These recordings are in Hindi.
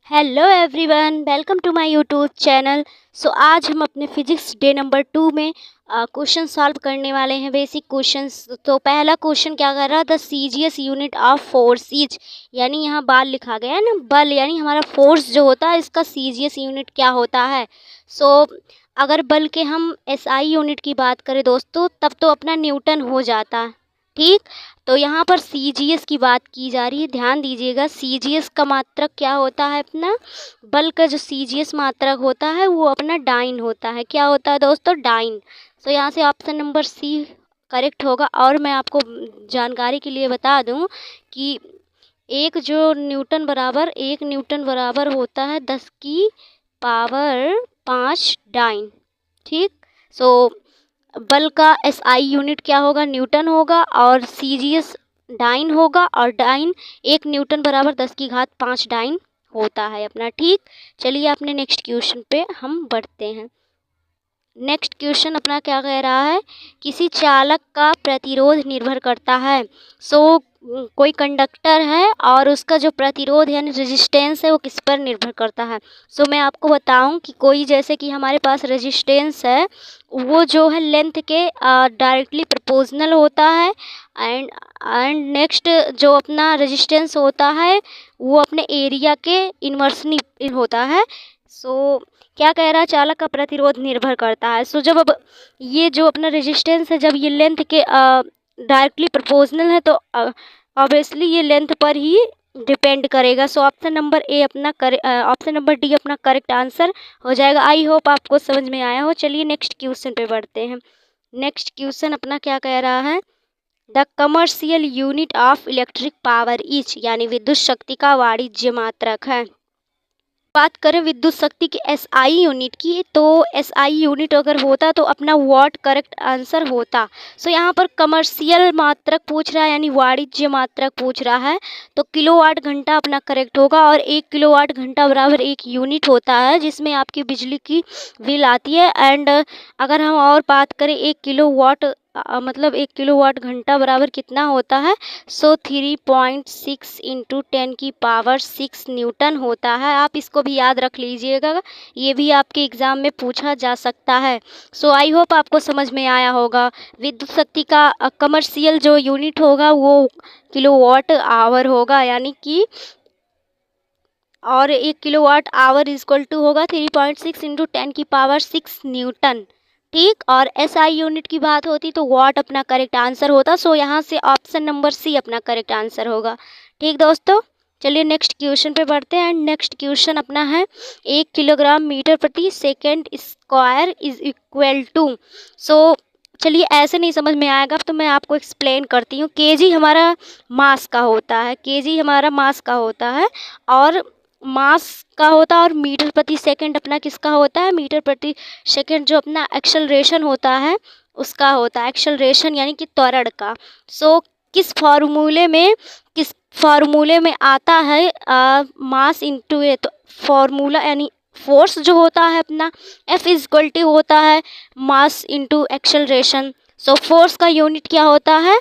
Hello everyone, welcome to my YouTube channel. आज हम अपने फिजिक्स डे नंबर 2 में क्वेश्चन सॉल्व करने वाले हैं, बेसिक क्वेश्चंस। तो पहला क्वेश्चन क्या कर रहा था, CGS unit of force is, यानी यहाँ बाल लिखा गया है ना, बल यानी हमारा फोर्स जो होता है इसका सीजीएस यूनिट क्या होता है। अगर बल के हम एसआई यूनिट की बात करें दोस्तों, तब तो अपना न्यूटन हो जाता है। ठीक, तो यहाँ पर सीजीएस की बात की जा रही है, ध्यान दीजिएगा। सीजीएस का मात्रक क्या होता है, अपना बल का जो सीजीएस मात्रक होता है वो अपना डाइन होता है। क्या होता है दोस्तों, डाइन। यहाँ से ऑप्शन नंबर सी करेक्ट होगा। और मैं आपको जानकारी के लिए बता दूं कि एक न्यूटन बराबर होता है 10 की पावर 5 डाइन। ठीक, बल का एसआई यूनिट क्या होगा, न्यूटन होगा, और सीजीएस डाइन होगा, और डाइन 1 न्यूटन बराबर 10 की घात 5 डाइन होता है अपना। ठीक, चलिए अपने नेक्स्ट क्वेश्चन पे हम बढ़ते हैं। नेक्स्ट क्वेश्चन अपना क्या कह रहा है, किसी चालक का प्रतिरोध निर्भर करता है। कोई कंडक्टर है और उसका जो प्रतिरोध यानी रेजिस्टेंस है वो किस पर निर्भर करता है। मैं आपको बताऊं कि कोई, जैसे कि हमारे पास रेजिस्टेंस है, वो जो है लेंथ के डायरेक्टली प्रोपोर्शनल होता है। एंड नेक्स्ट जो अपना रेजिस्टेंस होता है वो अपने एरिया के इन्वर्सली होता है। क्या कह रहा है, चालक का प्रतिरोध निर्भर करता है। जब अब ये जो अपना रेजिस्टेंस है, जब ये लेंथ के डायरेक्टली प्रोपोर्शनल है, तो ऑब्वियसली ये लेंथ पर ही डिपेंड करेगा। ऑप्शन नंबर डी अपना करेक्ट आंसर हो जाएगा। आई होप आपको समझ में आया हो। चलिए नेक्स्ट क्वेश्चन पे बढ़ते हैं। नेक्स्ट क्वेश्चन अपना क्या कह रहा है, the commercial unit of electric power is, यानी विद्युत शक्ति का वाणिज्य मात्रक है। बात करें विद्युत शक्ति की एसआई यूनिट की, तो एसआई यूनिट अगर होता तो अपना वाट करेक्ट आंसर होता। यहाँ पर कमर्शियल मात्रक पूछ रहा है, यानी वाणिज्य मात्रक पूछ रहा है, तो किलोवाट घंटा अपना करेक्ट होगा। और 1 किलोवाट घंटा बराबर 1 यूनिट होता है जिसमें आपकी बिजली की बिल आती है। एंड अगर हम और बात करें 1 किलोवाट मतलब 1 किलोवाट घंटा बराबर कितना होता है, 3.6 इंटू 10 की पावर 6 न्यूटन होता है। आप इसको भी याद रख लीजिएगा, ये भी आपके एग्ज़ाम में पूछा जा सकता है। आई होप आपको समझ में आया होगा। विद्युत शक्ति का कमर्शियल जो यूनिट होगा वो किलोवाट आवर होगा, यानी कि, और 1 किलोवाट आवर इक्वल टू होगा 3.6 इंटू 10 की पावर 6 न्यूटन। ठीक, और एसआई यूनिट की बात होती तो वाट अपना करेक्ट आंसर होता। यहाँ से ऑप्शन नंबर सी अपना करेक्ट आंसर होगा। ठीक दोस्तों, चलिए नेक्स्ट क्वेश्चन पे बढ़ते हैं। नेक्स्ट क्वेश्चन अपना है, 1 किलोग्राम मीटर प्रति second square is equal to. चलिए ऐसे नहीं समझ में आएगा तो मैं आपको एक्सप्लेन करती हूँ। केजी हमारा मास का होता है, केजी हमारा मास का होता है, और मास का होता है, और मीटर प्रति सेकंड अपना किसका होता है, मीटर प्रति सेकंड जो अपना एक्सेलरेशन होता है उसका होता है, एक्सेलरेशन यानी कि त्वरण का। किस फार्मूले में आता है मास इंटू ए, तो फार्मूला यानी फोर्स जो होता है अपना F इक्वल टू होता है मास इंटू एक्सेलरेशन। फोर्स का यूनिट क्या होता है,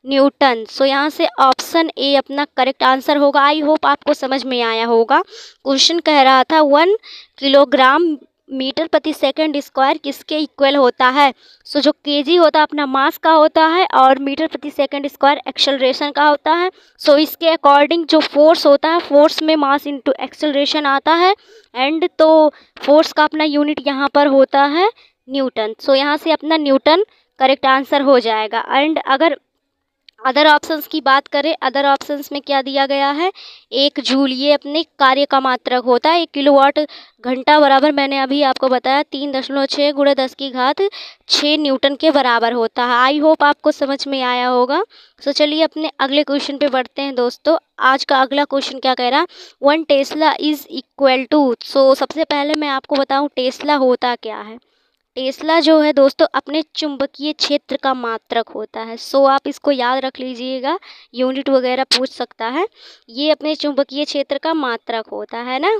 न्यूटन। यहाँ से ऑप्शन ए अपना करेक्ट आंसर होगा। आई होप आपको समझ में आया होगा। क्वेश्चन कह रहा था 1 किलोग्राम मीटर प्रति सेकंड स्क्वायर किसके इक्वल होता है। जो केजी होता है अपना मास का होता है, और मीटर प्रति सेकंड स्क्वायर एक्सेलरेशन का होता है। इसके अकॉर्डिंग जो फोर्स होता है, फोर्स में मास इंटू एक्सेलरेशन आता है, एंड तो फोर्स का अपना यूनिट यहाँ पर होता है न्यूटन। यहाँ से अपना न्यूटन करेक्ट आंसर हो जाएगा। एंड अगर अदर ऑप्शंस की बात करें, अदर ऑप्शंस में क्या दिया गया है, 1 जूल ये अपने कार्य का मात्रक होता है। 1 किलोवाट घंटा बराबर मैंने अभी आपको बताया 3.6 गुणा 10 की घात 6 न्यूटन के बराबर होता है। आई होप आपको समझ में आया होगा। चलिए अपने अगले क्वेश्चन पे बढ़ते हैं दोस्तों। आज का अगला क्वेश्चन क्या कह रहा है, 1 टेस्ला इज इक्वल टू। सबसे पहले मैं आपको बताऊँ टेस्ला होता क्या है। टेस्ला जो है दोस्तों अपने चुंबकीय क्षेत्र का मात्रक होता है। आप इसको याद रख लीजिएगा, यूनिट वगैरह पूछ सकता है। ये अपने चुंबकीय क्षेत्र का मात्रक होता है ना।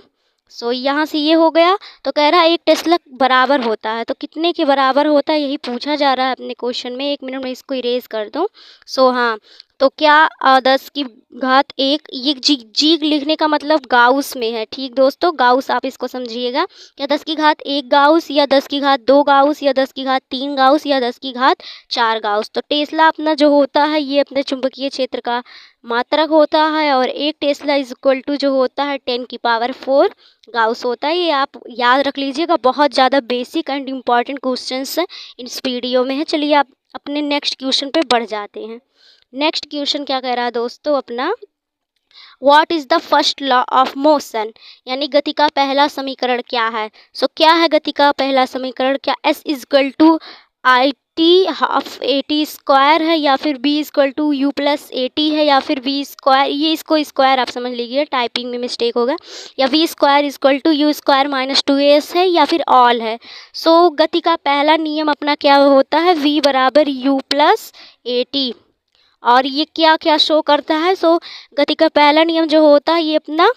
यहाँ से ये हो गया। तो कह रहा है 1 टेस्ला बराबर होता है, तो कितने के बराबर होता है यही पूछा जा रहा है अपने क्वेश्चन में। 1 मिनट में इसको इरेज कर दूँ। हाँ, तो क्या 10 की घात 1, ये जी लिखने का मतलब गाउस में है। ठीक दोस्तों, गाउस आप इसको समझिएगा। क्या 10 की घात 1 गाउस, या 10 की घात 2 गाउस, या 10 की घात 3 गाउस, या 10 की घात 4 गाउस। तो टेस्ला अपना जो होता है ये अपने चुंबकीय क्षेत्र का मात्रक होता है, और 1 टेस्ला इज इक्वल टू जो होता है 10 की पावर 4 गाउस होता है। ये आप याद रख लीजिएगा, बहुत ज़्यादा बेसिक एंड इम्पॉर्टेंट क्वेश्चंस इस वीडियो में है। चलिए आप अपने नेक्स्ट क्वेश्चन पे बढ़ जाते हैं। नेक्स्ट क्वेश्चन क्या कह रहा है दोस्तों अपना, what is the first law of motion, यानी गति का पहला समीकरण क्या है। सो क्या है गति का पहला समीकरण, क्या S is equal to I T half A T square है, या फिर B is equal to U plus A T है, या फिर V स्क्वायर, ये इसको स्क्वायर आप समझ लीजिए, टाइपिंग में मिस्टेक होगा, या V square is equal to U square minus 2as है, या फिर ऑल है। सो गति का पहला नियम अपना क्या होता है, V बराबर यू प्लस ए टी। और ये क्या क्या शो करता है, सो गति का पहला नियम जो होता है ये अपना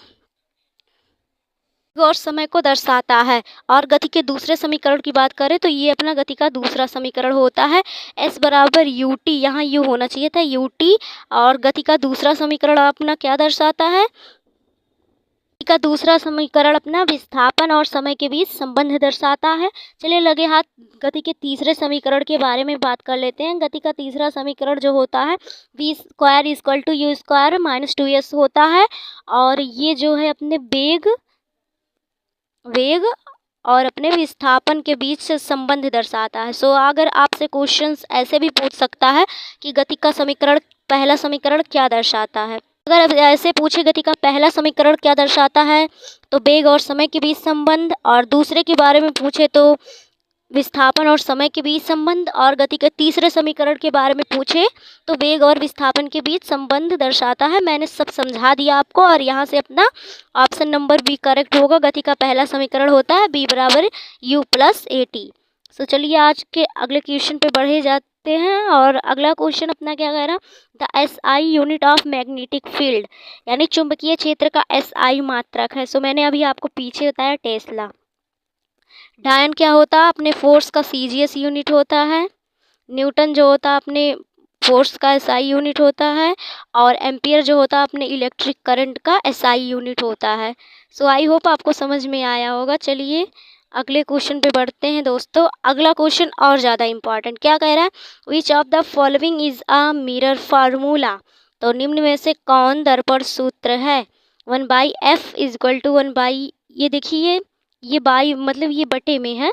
और समय को दर्शाता है। और गति के दूसरे समीकरण की बात करें तो ये अपना गति का दूसरा समीकरण होता है, S बराबर यू टी, यहाँ यू होना चाहिए था, यू टी। और गति का दूसरा समीकरण अपना क्या दर्शाता है, गति का दूसरा समीकरण अपना विस्थापन और समय के बीच संबंध दर्शाता है। चलिए लगे हाथ गति के तीसरे समीकरण के बारे में बात कर लेते हैं। गति का तीसरा समीकरण जो होता है V square is equal to U square minus 2s होता है, और ये जो है अपने वेग और अपने विस्थापन के बीच से संबंध दर्शाता है। सो अगर आपसे क्वेश्चंस ऐसे भी पूछ सकता है कि गति का समीकरण पहला समीकरण क्या दर्शाता है। अगर ऐसे पूछे गति का पहला समीकरण क्या दर्शाता है तो वेग और समय के बीच संबंध, और दूसरे के बारे में पूछे तो विस्थापन और समय के बीच संबंध, और गति के तीसरे समीकरण के बारे में पूछे तो वेग और विस्थापन के बीच संबंध दर्शाता है। मैंने सब समझा दिया आपको, और यहाँ से अपना ऑप्शन नंबर बी करेक्ट होगा। गति का पहला समीकरण होता है B बराबर यू प्लस ए टी। सो चलिए आज के अगले क्वेश्चन पे बढ़े जाते हैं। और अगला क्वेश्चन अपना क्या कह रहा, the SI unit of magnetic field, यानी चुंबकीय क्षेत्र का SI मात्रक है। सो मैंने अभी आपको पीछे बताया टेस्ला। डायन क्या होता है, अपने फोर्स का CGS यूनिट होता है। न्यूटन जो होता है अपने फोर्स का SI यूनिट होता है। और एम्पियर जो होता है अपने इलेक्ट्रिक करंट का SI यूनिट होता है। सो आई होप आपको समझ में आया होगा। चलिए अगले क्वेश्चन पे बढ़ते हैं दोस्तों। अगला क्वेश्चन और ज़्यादा इम्पॉर्टेंट, क्या कह रहा है, which of the following is a mirror formula, तो निम्न में से कौन दर्पण सूत्र है। 1/f इज इक्वल टू 1/, ये देखिए ये बाई मतलब ये बटे में है,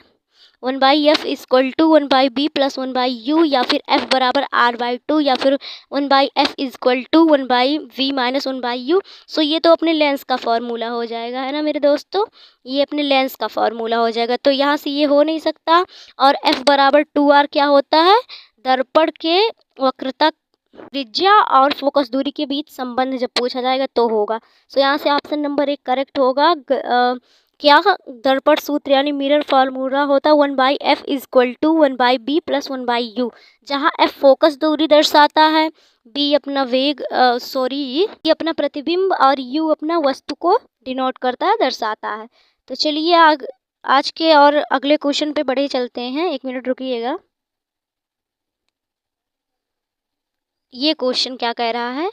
1/f is equal to 1/b plus 1/u, या फिर f बराबर r/2, या फिर 1/f is equal to 1/v minus 1/u। So ये तो अपने लेंस का फॉर्मूला हो जाएगा, है ना मेरे दोस्तों, ये अपने लेंस का फॉर्मूला हो जाएगा। तो यहाँ से ये हो नहीं सकता। और f बराबर 2r क्या होता है, दर्पण के वक्रता त्रिज्या और फोकस दूरी के बीच संबंध जब पूछा जाएगा तो होगा। सो यहाँ से ऑप्शन नंबर 1 करेक्ट होगा। क्या दर्पण सूत्र यानी मिरर फार्मूला होता है 1/f is equal to 1/b plus 1/u, जहाँ f फोकस दूरी दर्शाता है, b अपना वेग ये अपना प्रतिबिंब, और u अपना वस्तु को डिनोट करता है, दर्शाता है। तो चलिए आज के और अगले क्वेश्चन पे बढ़े चलते हैं। 1 मिनट रुकिएगा। ये क्वेश्चन क्या कह रहा है,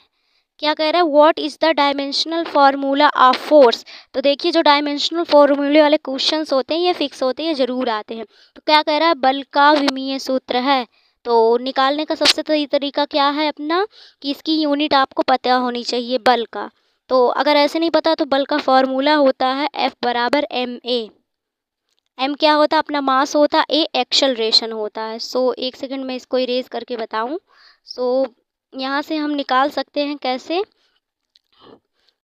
क्या कह रहा है, what is the dimensional formula of force. तो देखिए जो डायमेंशनल फार्मूले वाले क्वेश्चंस होते हैं ये फिक्स होते हैं, ज़रूर आते हैं। तो क्या कह रहा है, बल का विमीय सूत्र है। तो निकालने का सबसे सही तरीका क्या है अपना, कि इसकी यूनिट आपको पता होनी चाहिए बल का। तो अगर ऐसे नहीं पता तो बल का फार्मूला होता है F बराबर ma। m क्या होता है, अपना मास होता है, a एक्सेलरेशन होता है। सो 1 सेकंड में इसको इरेज करके बताऊं। सो यहाँ से हम निकाल सकते हैं कैसे,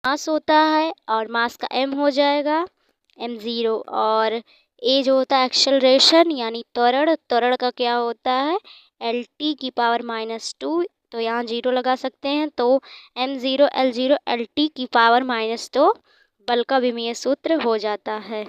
मास होता है और मास का m हो जाएगा m0, और a जो होता है एक्सेलरेशन यानी त्वरण का क्या होता है lt की पावर -2, तो यहाँ 0 लगा सकते हैं। तो m0 l0 lt की पावर -2 बल का विमीय सूत्र हो जाता है।